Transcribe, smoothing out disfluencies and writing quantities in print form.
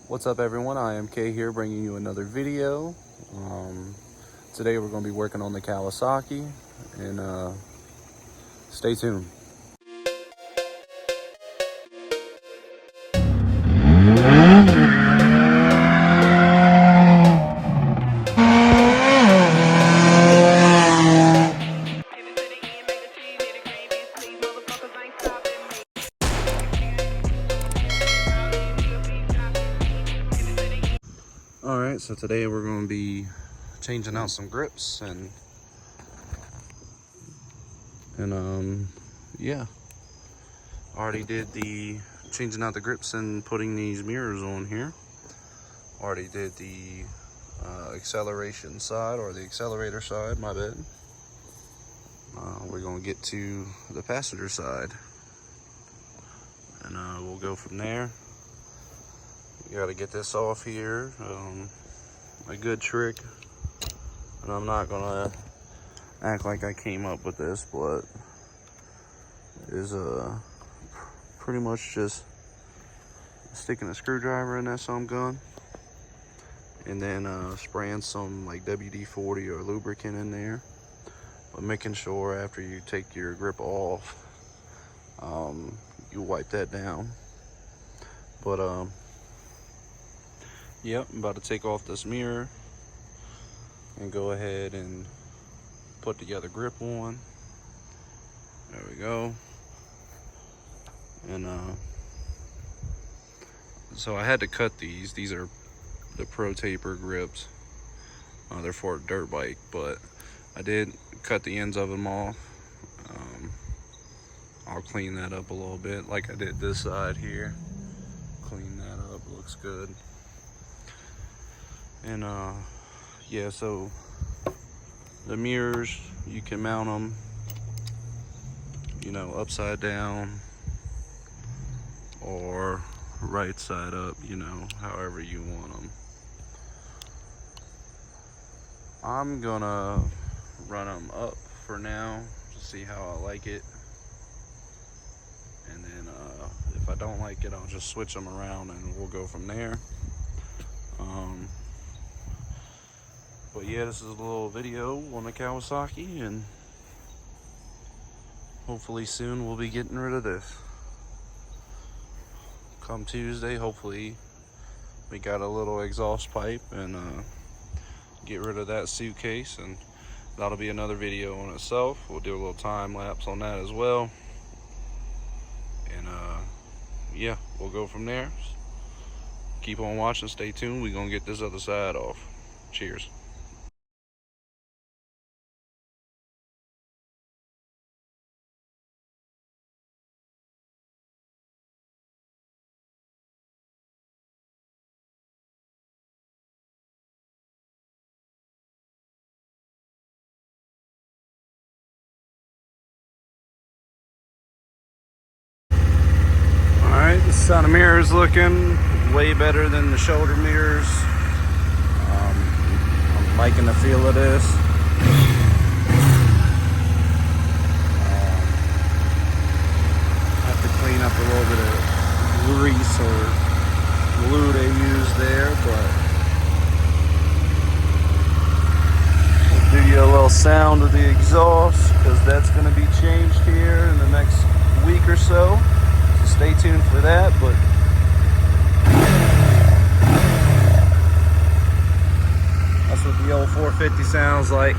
What's up, everyone? I am Kay here, bringing you another video. Today we're going to be working on the Kawasaki, and stay tuned. Alright, so today we're going to be changing out some grips and yeah, already did the changing out the grips and putting these mirrors on here. Already did the acceleration side, or the accelerator side, my bad. We're going to get to the passenger side, and we'll go from there. You got to get this off here. A good trick, and I'm not gonna act like I came up with this, but is pretty much just sticking a screwdriver in that some gun, and then spraying some like WD-40 or lubricant in there, but making sure after you take your grip off, you wipe that down. But yep, I'm about to take off this mirror and go ahead and put the other grip on. There we go. And so I had to cut these. These are the Pro Taper grips. They're for a dirt bike, but I did cut the ends of them off. I'll clean that up a little bit, like I did this side here. Clean that up, looks good. And yeah, so the mirrors, you can mount them, you know, upside down or right side up, you know, however you want them. I'm gonna run them up for now to see how I like it, and then if I don't like it, I'll just switch them around and we'll go from there. But yeah, this is a little video on the Kawasaki, and hopefully soon we'll be getting rid of this. Come Tuesday, hopefully we got a little exhaust pipe and get rid of that suitcase, and that'll be another video on itself. We'll do a little time lapse on that as well, and yeah, we'll go from there. Keep on watching, stay tuned. We're gonna get this other side off. Cheers. Alright, this side of mirror is looking way better than the shoulder mirrors. I'm liking the feel of this. I have to clean up a little bit of grease or glue they use there, but we'll do you a little sound of the exhaust, because that's going to be changed here in the next week or so. Stay tuned for that. But that's what the old 450 sounds like.